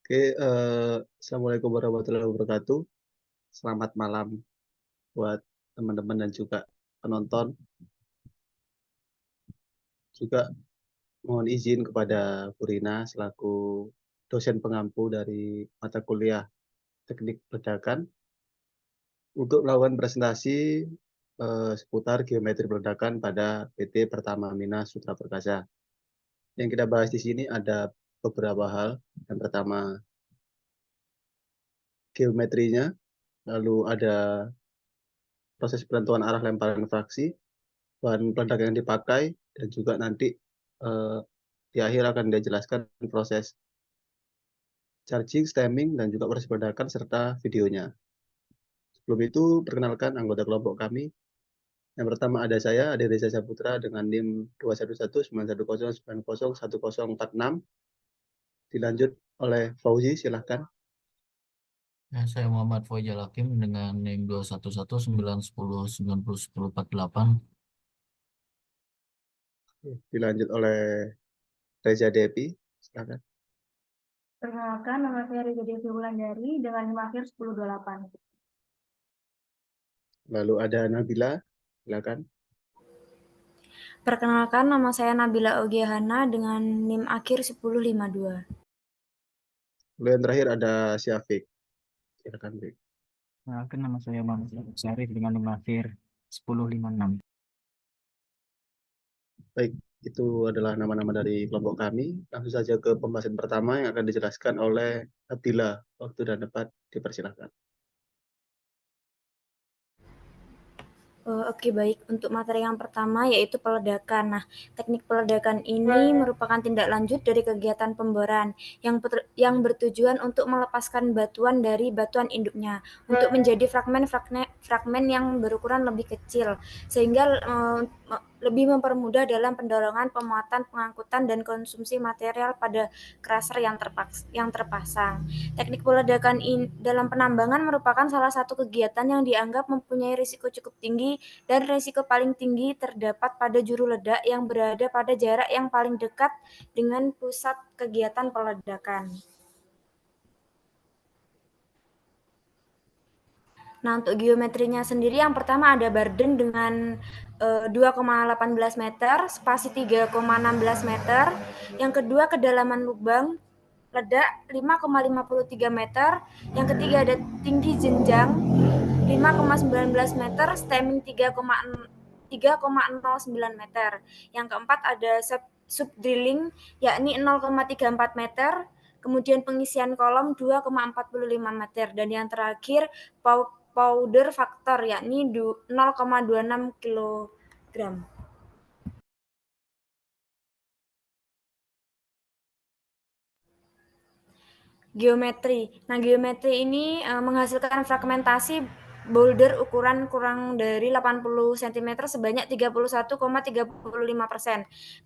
Oke, assalamualaikum warahmatullahi wabarakatuh. Selamat malam buat teman-teman dan juga penonton. Juga mohon izin kepada Bu Rina selaku dosen pengampu dari mata kuliah Teknik Peledakan untuk melakukan presentasi seputar geometri peledakan pada PT Pertamina Sutra Perkasa. Yang kita bahas di sini ada beberapa hal. Yang pertama, geometrinya, lalu ada proses penentuan arah lemparan fraksi, bahan peledak yang dipakai, dan juga nanti eh, di akhir akan dijelaskan proses charging, stemming, dan juga proses peledakan serta videonya. Sebelum itu, perkenalkan anggota kelompok kami. Yang pertama ada saya, Ade Reza Saputra dengan NIM 2119109011046. Dilanjut oleh Fauzi, silahkan. Ya, saya Muhammad Fajar Hakim dengan NIM 2119109101048. Dilanjut oleh Reza Depi, silahkan. Perkenalkan, nama saya Reza Devi Wulandari dengan NIM akhir 1028. Lalu ada Nabila, silahkan. Perkenalkan, nama saya Nabila Ogiahana dengan NIM akhir 1052. Lalu yang terakhir ada Syafiq, silahkan. Kenalkan, nama saya Muhammad Syarif dengan NIM akhir 1056. Baik, itu adalah nama-nama dari kelompok kami. Langsung saja ke pembahasan pertama yang akan dijelaskan oleh Nabila. Waktu dan tempat dipersilakan. Oke, baik. Untuk materi yang pertama yaitu peledakan. Nah, teknik peledakan ini merupakan tindak lanjut dari kegiatan pemboran yang bertujuan untuk melepaskan batuan dari batuan induknya untuk menjadi fragmen yang berukuran lebih kecil sehingga lebih mempermudah dalam pendorongan, pemuatan, pengangkutan, dan konsumsi material pada crusher yang terpasang. Teknik peledakan dalam penambangan merupakan salah satu kegiatan yang dianggap mempunyai risiko cukup tinggi dan risiko paling tinggi terdapat pada juru ledak yang berada pada jarak yang paling dekat dengan pusat kegiatan peledakan. Nah, untuk geometrinya sendiri yang pertama ada Barden dengan 2,18 meter, spasi 3,16 meter. Yang kedua kedalaman lubang ledak 5,53 meter. Yang ketiga ada tinggi jenjang 5,19 meter, stemming 3,09 meter. Yang keempat ada subdrilling yakni 0,34 meter. Kemudian pengisian kolom 2,45 meter dan yang terakhir powder factor yakni 0,26 kg. Geometri. Nah, geometri ini menghasilkan fragmentasi boulder ukuran kurang dari 80 cm sebanyak 31,35%.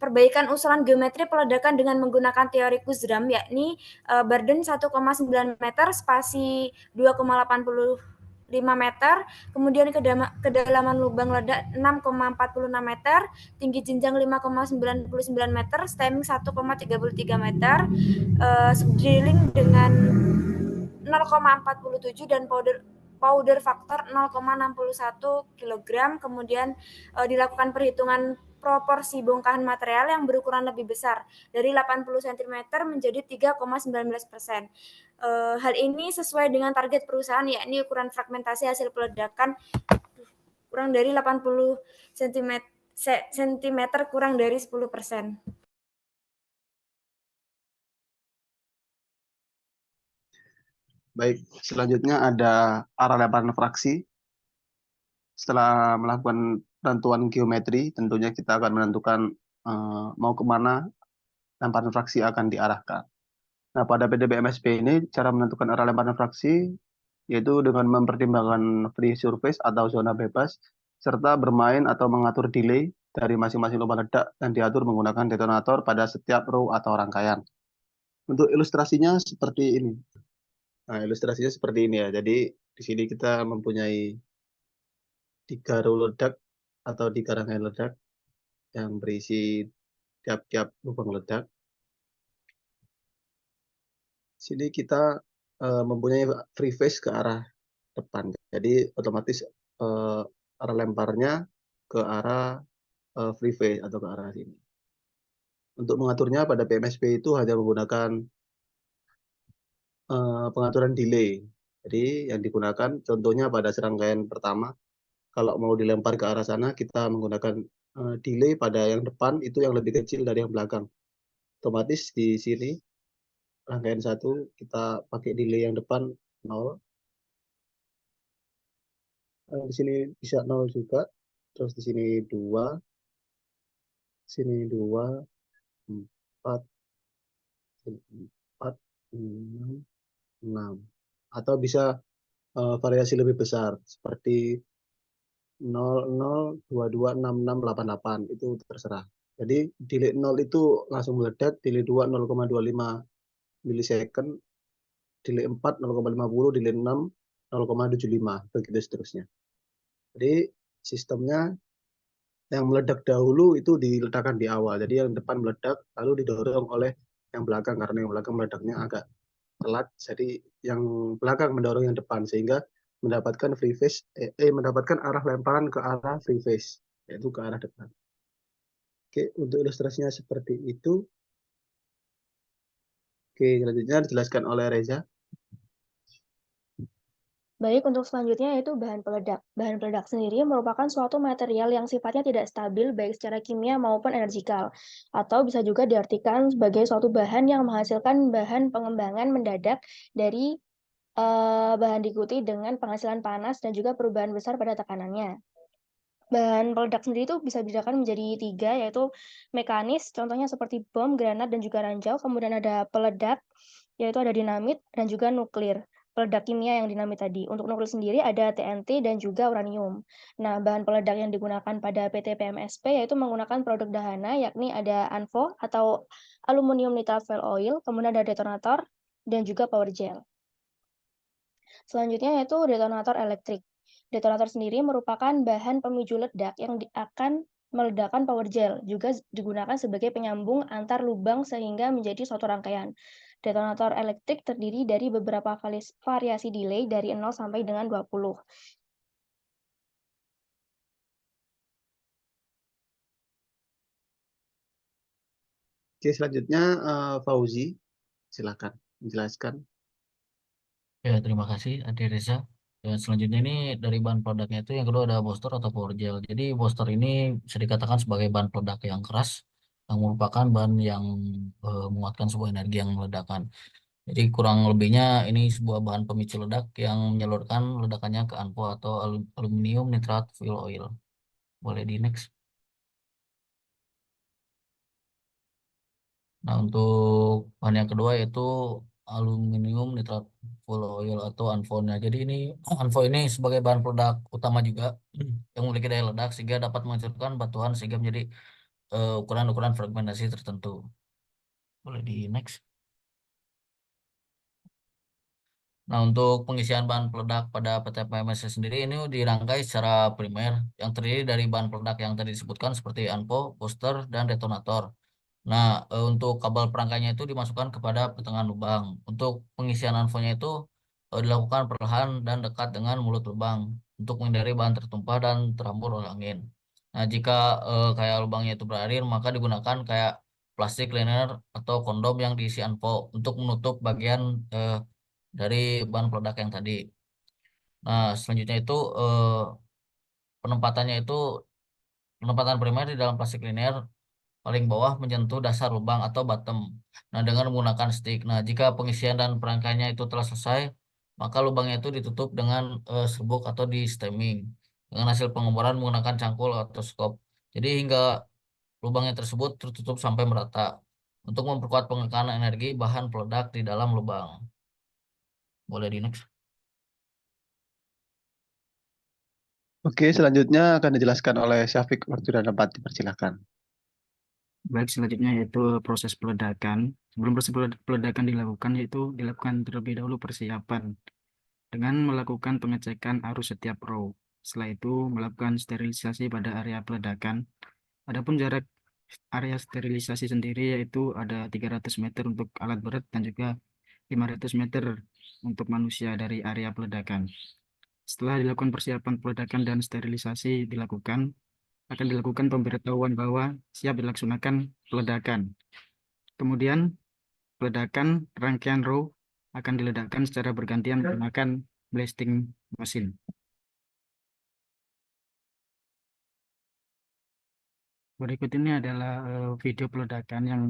Perbaikan usulan geometri peledakan dengan menggunakan teori Kurzram yakni Barden 1,9 meter, spasi 2,85 meter, kemudian kedalaman lubang ledak 6,46 meter, tinggi jenjang 5,99 meter, stemming 1,33 meter, subdrilling dengan 0,47 dan powder factor 0,61 kg. Kemudian dilakukan perhitungan proporsi bongkahan material yang berukuran lebih besar dari 80 cm menjadi 3,19%. Hal ini sesuai dengan target perusahaan yakni ukuran fragmentasi hasil peledakan kurang dari 80 cm kurang dari 10%. Baik, selanjutnya ada arah lemparan fraksi. Setelah melakukan penentuan geometri, tentunya kita akan menentukan mau kemana lemparan fraksi akan diarahkan. Nah, pada PDB-MSP ini, cara menentukan arah lemparan fraksi yaitu dengan mempertimbangkan free surface atau zona bebas, serta bermain atau mengatur delay dari masing-masing lubang ledak yang diatur menggunakan detonator pada setiap row atau rangkaian. Untuk ilustrasinya seperti ini. Nah, ilustrasinya seperti ini ya. Jadi di sini kita mempunyai 3 row ledak atau 3 rangkaian ledak yang berisi tiap-tiap lubang ledak. Sini kita mempunyai free face ke arah depan. Jadi otomatis arah lemparnya ke arah free face atau ke arah sini. Untuk mengaturnya pada PMSP itu hanya menggunakan pengaturan delay. Jadi yang digunakan contohnya pada serangkaian pertama, kalau mau dilempar ke arah sana kita menggunakan delay pada yang depan itu yang lebih kecil dari yang belakang. Otomatis di sini rangkaian 1 kita pakai delay yang depan 0. Di sini bisa 0 juga. Terus di sini 2, sini 2, 4, sini 4, 6, 6. Atau bisa variasi lebih besar seperti 00226688 itu terserah. Jadi delay 0 itu langsung meledak, delay 2 0,25 milisecond, delay 4 0,50, delay 6 0,75, begitu seterusnya. Jadi sistemnya yang meledak dahulu itu diledakkan di awal. Jadi yang depan meledak lalu didorong oleh yang belakang karena yang belakang meledaknya agak telat. Jadi yang belakang mendorong yang depan sehingga mendapatkan free face mendapatkan arah lemparan ke arah free face, yaitu ke arah depan. Oke, untuk ilustrasinya seperti itu. Oke, selanjutnya dijelaskan oleh Reza. Baik, untuk selanjutnya yaitu bahan peledak. Bahan peledak sendiri merupakan suatu material yang sifatnya tidak stabil baik secara kimia maupun energikal, atau bisa juga diartikan sebagai suatu bahan yang menghasilkan bahan pengembangan mendadak dari bahan diikuti dengan penghasilan panas dan juga perubahan besar pada tekanannya. Bahan peledak sendiri itu bisa dibedakan menjadi 3, yaitu mekanis, contohnya seperti bom, granat, dan juga ranjau. Kemudian ada peledak, yaitu ada dinamit, dan juga nuklir. Peledak kimia yang dinamit tadi. Untuk nuklir sendiri ada TNT dan juga uranium. Nah, bahan peledak yang digunakan pada PT PMSP yaitu menggunakan produk dahana, yakni ada ANFO atau aluminium nitrat fuel oil, kemudian ada detonator, dan juga power gel. Selanjutnya yaitu detonator elektrik. Detonator sendiri merupakan bahan pemicu ledak yang akan meledakkan power gel, juga digunakan sebagai penyambung antar lubang sehingga menjadi suatu rangkaian. Detonator elektrik terdiri dari beberapa variasi delay dari 0 sampai dengan 20. Oke, selanjutnya Fauzi, silakan menjelaskan. Ya, terima kasih Adi Reza. Dan selanjutnya ini dari bahan peledaknya itu yang kedua ada booster atau power gel. Jadi booster ini bisa dikatakan sebagai bahan peledak yang keras, yang merupakan bahan yang menguatkan sebuah energi yang meledakkan. Jadi kurang lebihnya ini sebuah bahan pemicu ledak yang menyalurkan ledakannya ke ANFO atau aluminium nitrat fuel oil. Boleh di next. Nah, untuk bahan yang kedua yaitu aluminium nitrat fuel oil atau ANFO-nya. Jadi ini ANFO ini sebagai bahan peledak utama juga yang memiliki daya ledak sehingga dapat menghasilkan batuan sehingga menjadi ukuran-ukuran fragmentasi tertentu. Boleh di next. Nah, untuk pengisian bahan peledak pada PT PMSC sendiri ini dirangkai secara primer yang terdiri dari bahan peledak yang tadi disebutkan seperti ANFO, booster, dan detonator. Nah, untuk kabel perangkainya itu dimasukkan kepada pertengahan lubang. Untuk pengisian ANFO-nya itu dilakukan perlahan dan dekat dengan mulut lubang untuk menghindari bahan tertumpah dan terhambur oleh angin. Nah, jika kayak lubangnya itu berair, maka digunakan kayak plastik liner atau kondom yang diisi ANFO untuk menutup bagian dari bahan peledak yang tadi. Nah, selanjutnya itu penempatannya itu penempatan primer di dalam plastik liner paling bawah menyentuh dasar lubang atau bottom. Nah, dengan menggunakan stick. Nah, jika pengisian dan perangkainya itu telah selesai, maka lubangnya itu ditutup dengan serbuk atau di stemming dengan hasil pengeboran menggunakan cangkul atau skop. Jadi hingga lubangnya tersebut tertutup sampai merata untuk memperkuat pengekanan energi bahan peledak di dalam lubang. Boleh di next. Oke, selanjutnya akan dijelaskan oleh Syafiq Wardudana-Pati, persilakan. Baik, selanjutnya yaitu proses peledakan. Sebelum proses peledakan dilakukan, yaitu dilakukan terlebih dahulu persiapan dengan melakukan pengecekan arus setiap row. Setelah itu melakukan sterilisasi pada area peledakan. Adapun jarak area sterilisasi sendiri yaitu ada 300 meter untuk alat berat dan juga 500 meter untuk manusia dari area peledakan. Setelah dilakukan persiapan peledakan dan sterilisasi akan dilakukan pemberitahuan bahwa siap dilaksanakan peledakan. Kemudian peledakan rangkaian row akan diledakkan secara bergantian menggunakan blasting mesin. Berikut ini adalah video peledakan yang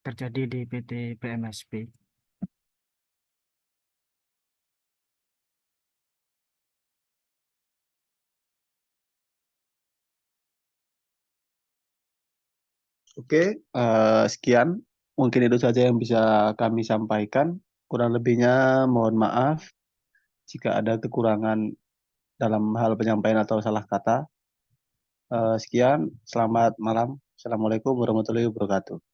terjadi di PT PMSP. Oke, sekian. Mungkin itu saja yang bisa kami sampaikan. Kurang lebihnya mohon maaf jika ada kekurangan dalam hal penyampaian atau salah kata. Sekian, selamat malam. Assalamualaikum warahmatullahi wabarakatuh.